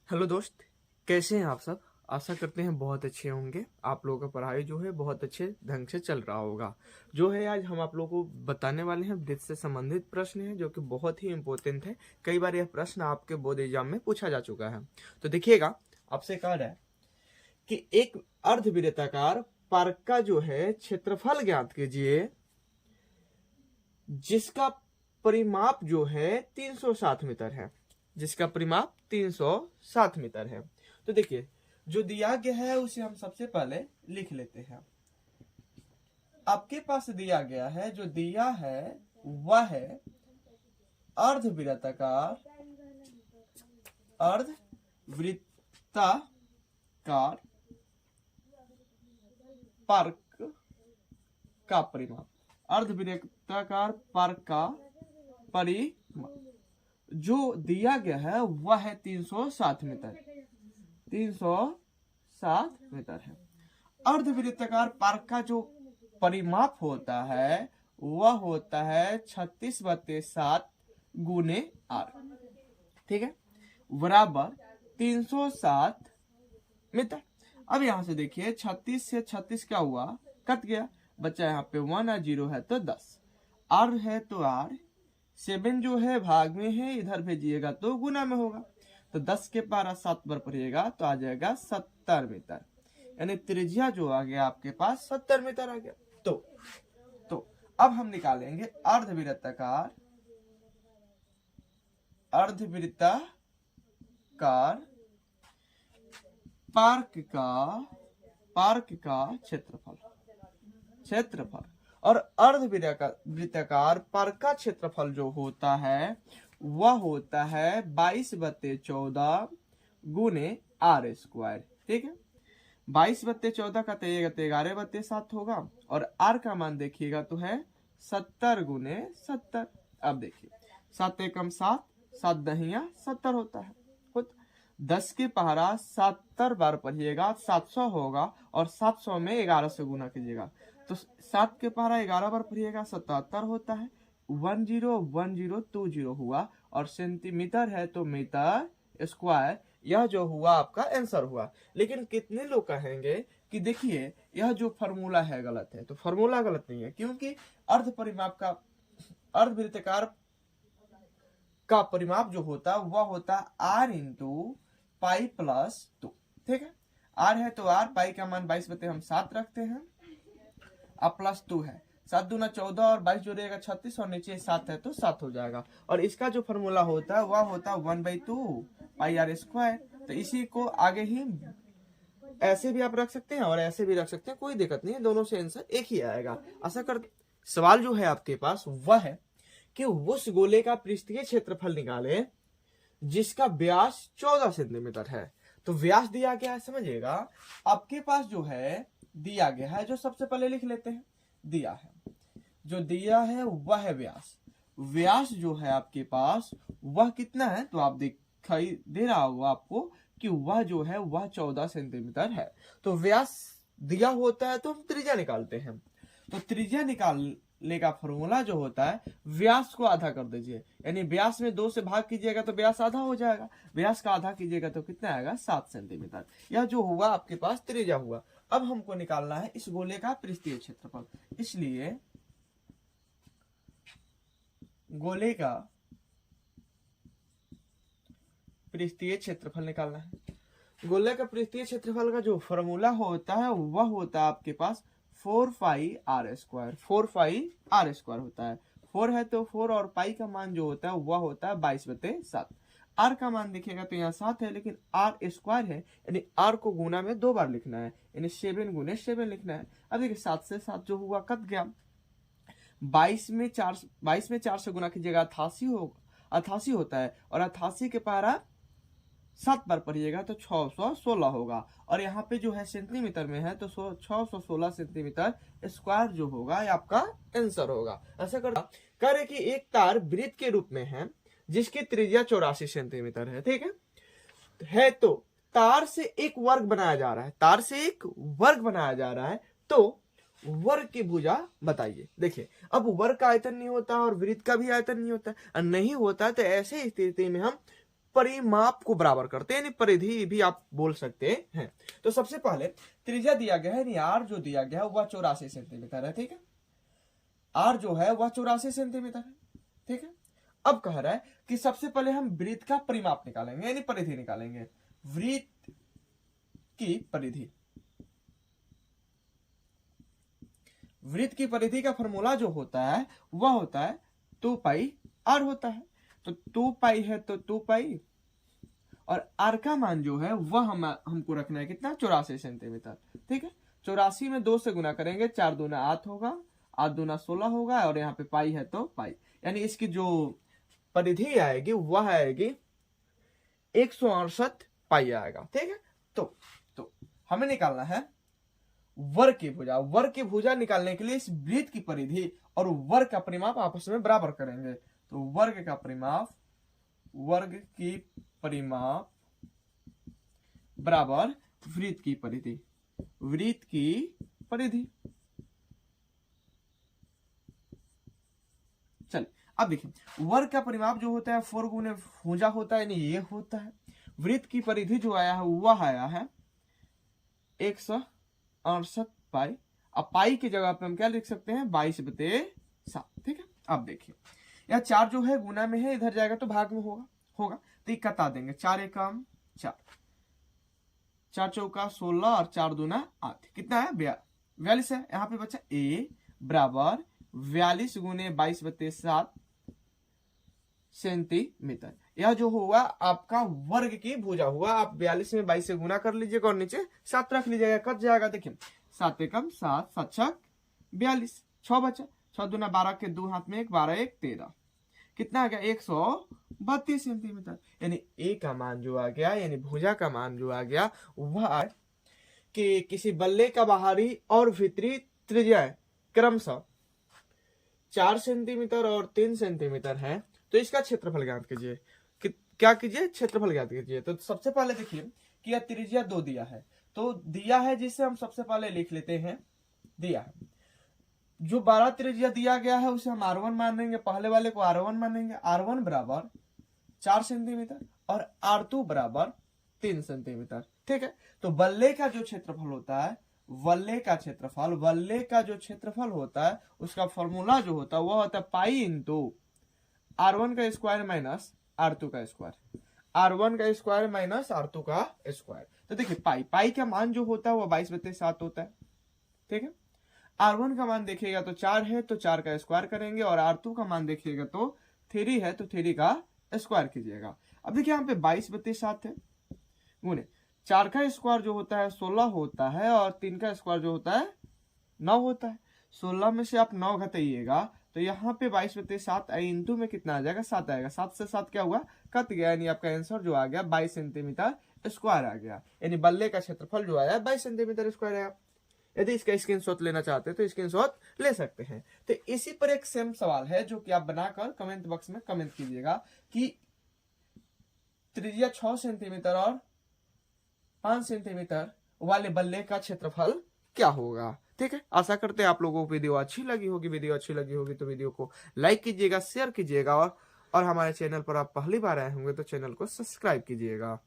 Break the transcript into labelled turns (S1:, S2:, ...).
S1: Hello दोस्त, कैसे हैं आप सब। आशा करते हैं बहुत अच्छे होंगे। आप लोगों का पढ़ाई जो है बहुत अच्छे ढंग से चल रहा होगा। जो है आज हम आप लोगों को बताने वाले हैं वित्त से संबंधित प्रश्न है जो कि बहुत ही इम्पोर्टेंट है। कई बार यह प्रश्न आपके बोर्ड एग्जाम में पूछा जा चुका है। तो देखिएगा, आपसे कह रहा है कि एक अर्धवृत्ताकार पार्क का जो है क्षेत्रफल ज्ञात कीजिए जिसका परिमाप जो है 360 मीटर है। जिसका परिमाप 360 मीटर है। तो देखिए, जो दिया गया है उसे हम सबसे पहले लिख लेते हैं। आपके पास दिया गया है, जो दिया है वह है अर्धवृत्ताकार पार्क का परिमाप। अर्धवृत्ताकार पार्क का परिमाप जो दिया गया है वह है 360 मीटर। 360 मीटर है। अर्धवृत्ताकार पार्क का जो परिमाप होता है वह होता है 36/7 गुने आर, ठीक है, बराबर 360 मीटर। अब यहां से देखिए 36 से 36 क्या हुआ, कट गया, बच्चा यहाँ पे 1 और 0 है तो 10, आर है तो आर, 7 जो है भाग में है, इधर भेजिएगा तो गुना में होगा, तो 10 के पारा 7 बार पढ़िएगा तो आ जाएगा 70 मीटर। यानी त्रिज्या जो आ गया आपके पास 70 मीटर आ गया। तो अब हम निकालेंगे अर्धवृत्ताकार पार्क का क्षेत्रफल और अर्धवृत्ताकार पार्क का क्षेत्रफल जो होता है वह होता है 22/14 गुने आर स्क्वायर, ठीक है। 22/14 का 11/7 होगा और आर का मान देखिएगा तो है 70 गुने 70। अब देखिए 7 एकम 7, 7 दहिया 70 होता है। 10 के पहाड़ा 70 बार पढ़िएगा 700 होगा और 700 में 11 से गुना कीजिएगा तो 7 के पहाड़ा 11 बार पढ़िएगा 77 होता है। 101020 हुआ और सेंटीमीटर है तो मीटर स्क्वायर, यह जो हुआ आपका आंसर हुआ। लेकिन कितने लोग कहेंगे कि देखिए यह जो फॉर्मूला है गलत है, तो फॉर्मूला गलत नहीं है, क्योंकि अर्धवृत्ताकार का परिमाप जो होता है वह होता है आर इंटू पाई प्लस 2, ठीक है। आर है तो आर, पाई का मान 22 हम 7 रखते हैं, अब प्लस 2 है, 7 दूना 14 और 22 जोड़िएगा 36 और नीचे 7 है तो 7 हो जाएगा। और इसका जो फॉर्मूला होता है वह होता है 1/2 पाई आर स्क्वायर। तो इसी को आगे ही ऐसे भी आप रख सकते हैं और ऐसे भी रख सकते हैं, कोई दिक्कत नहीं है, दोनों से आंसर एक ही आएगा। आशा कर सवाल जो है आपके पास वह है कि उस गोले का पृष्ठीय क्षेत्रफल निकाले जिसका व्यास 14 सेंटीमीटर है। तो व्यास दिया गया है, समझिएगा आपके पास जो है दिया गया है, जो सबसे पहले लिख लेते हैं। दिया है, जो दिया है वह है व्यास। व्यास जो है आपके पास वह कितना है, तो आप दिखाई दे रहा होगा आपको कि वह जो है वह 14 सेंटीमीटर है। तो व्यास दिया होता है तो हम त्रिज्या निकालते हैं। तो त्रिज्या निकालने का फॉर्मूला जो होता है, व्यास को आधा कर दीजिए, यानी व्यास में 2 से भाग कीजिएगा तो व्यास आधा हो जाएगा, व्यास का आधा कीजिएगा तो कितना आएगा 7 सेंटीमीटर। यह जो हुआ आपके पास त्रिज्या हुआ। अब हमको निकालना है इस गोले का पृष्ठीय क्षेत्रफल, इसलिए गोले का पृष्ठीय क्षेत्रफल निकालना है। गोले का पृष्ठीय क्षेत्रफल का जो फॉर्मूला होता है वह होता है आपके पास 4 pi R square. 4 pi R square होता है, 4 है तो 4 और पाई का मान जो होता है वह होता है 22/7। आर का मान देखिएगा तो यहाँ 7 है, लेकिन आर स्क्वायर है, यानी आर को गुना में 2 बार लिखना है, यानी 7 गुने 7 लिखना है। अब देखिए 7 से 7 जो हुआ कट गया, 22 में 4 से गुना कीजिएगा 88 होता है, और 88 के पारा 7 बार पढ़िएगा तो 616 होगा, और यहाँ पे जो है सेंटीमीटर में है तो 616 सेंटीमीटर स्क्वायर जो होगा ये आपका आंसर होगा। ऐसा करे कि एक तार वृत्त के रूप में है जिसकी त्रिज्या 84 सेंटीमीटर है, ठीक है। तो तार से एक वर्ग बनाया जा रहा है, तार से एक वर्ग बनाया जा रहा है, तो वर्ग की भुजा बताइए। देखिए अब वर्ग का आयतन नहीं होता और वृत्त का भी आयतन नहीं होता, नहीं होता तो ऐसे स्थिति में हम परिमाप को बराबर करते हैं, यानी परिधि भी आप बोल सकते हैं। तो सबसे पहले त्रिज्या दिया गया है, यानी आर जो दिया गया है वह 84 सेंटीमीटर है, ठीक है। आर जो है वह 84 सेंटीमीटर है, ठीक है। अब कह रहा है कि सबसे पहले हम वृत्त का परिमाप निकालेंगे, यानी परिधि निकालेंगे। वृत्त की परिधि, वृत्त की परिधि का फॉर्मूला जो होता है वह होता है 2 पाई आर होता है। तो 2 पाई है तो 2 पाई, और आर का मान जो है वह हमको रखना है कितना, 84 सेंटीमीटर, ठीक है। 84 में 2 से गुना करेंगे, 4 दूना 8 होगा, 8 दूना 16 होगा, और यहाँ पे पाई है तो पाई, यानी इसकी जो परिधि आएगी वह आएगी 168 पाई आएगा, ठीक है। तो हमें निकालना है वर्ग की भुजा। वर्ग की भुजा निकालने के लिए इस वृत्त की परिधि और वर्ग का परिमाप आपस में बराबर करेंगे। तो वर्ग का परिमाप, वर्ग की परिमाप बराबर वृत्त की परिधि, वृत्त की परिधि। चलिए अब देखिए, वर्ग का परिमाप जो होता है 4 गुने भुजा होता है, यानी ये होता है। वृत्त की परिधि जो आया है वह आया है 168 पाई। अब पाई की जगह पे हम क्या लिख सकते हैं, 22/7, ठीक है। अब देखिए, यह 4 जो है गुना में है, इधर जाएगा तो भाग में होगा तो एक कटा देंगे, 4 एकम 4, 4 चौका 16 और 4 दूना 8, कितना है 42 है। यहाँ पे बच्चा ए बराबर 42 गुने 22/7 सेंटीमीटर। यह जो हुआ आपका वर्ग की भुजा हुआ। आप 42 में 22 से गुना कर लीजिएगा और नीचे 7 रख लीजिएगा, कट जाएगा। देखिए 7 एकम 7, 7 छक 42, 6 बचा, 6 दूना 12 के 2 हाथ में 1, 12 1 13, कितना आ गया 132 सेंटीमीटर। यानी ए का मान जो आ गया, यानी भुजा का मान जो आ गया वह कि किसी बल्ले का बाहरी और भीतरी त्रिज्या क्रमशः 4 सेंटीमीटर और 3 सेंटीमीटर है, तो इसका क्षेत्रफल ज्ञात कीजिए। क्या कीजिए, क्षेत्रफल ज्ञात कीजिए। तो सबसे पहले देखिए कि यह त्रिज्या 2 दिया है, तो दिया है जिसे हम सबसे पहले लिख लेते हैं, दिया है जो 12 त्रिज्या दिया गया है उसे हम R1 मानेंगे, पहले वाले को R1 मानेंगे। R1 बराबर 4 सेंटीमीटर और R2 बराबर 3 सेंटीमीटर, ठीक है। तो बल्ले का जो क्षेत्रफल होता है, वल्ले का जो क्षेत्रफल होता है उसका फॉर्मूला जो होता है वह होता है पाई इंटू R1 का स्क्वायर माइनस R2 का स्क्वायर, R1 का स्क्वायर माइनस R2 का स्क्वायर। तो देखिए पाई का मान जो होता है वह 22/7 होता है, ठीक है। R1 का मान देखिएगा तो 4 है तो 4 का स्क्वायर करेंगे, और R2 का मान देखिएगा तो 3 है तो 3 का स्क्वायर कीजिएगा। अब देखिए यहाँ पे 22/7 है, गुने 4 का स्क्वायर जो होता है 16 होता है, और 3 का स्क्वायर जो होता है 9 होता है। 16 में से आप 9 घटाइएगा तो यहाँ पे 22/7 इंटू में कितना आ जाएगा, 7 आएगा। 7 से 7 क्या हुआ, कट गया, यानी आपका आंसर जो आ गया 22 सेंटीमीटर स्क्वायर आ गया। यानी बल्ले का क्षेत्रफल जो आया 22 सेंटीमीटर स्क्वायर आया। यदि इसका स्क्रीनशॉट लेना चाहते हैं तो स्क्रीनशॉट ले सकते हैं। तो इसी पर एक सेम सवाल है जो कि आप बनाकर कमेंट बॉक्स में कमेंट कीजिएगा कि त्रिज्या 6 सेंटीमीटर और 5 सेंटीमीटर वाले बल्ले का क्षेत्रफल क्या होगा, ठीक है। आशा करते हैं आप लोगों को वीडियो अच्छी लगी होगी। वीडियो अच्छी लगी होगी तो वीडियो को लाइक कीजिएगा, शेयर कीजिएगा, और हमारे चैनल पर आप पहली बार आए होंगे तो चैनल को सब्सक्राइब कीजिएगा।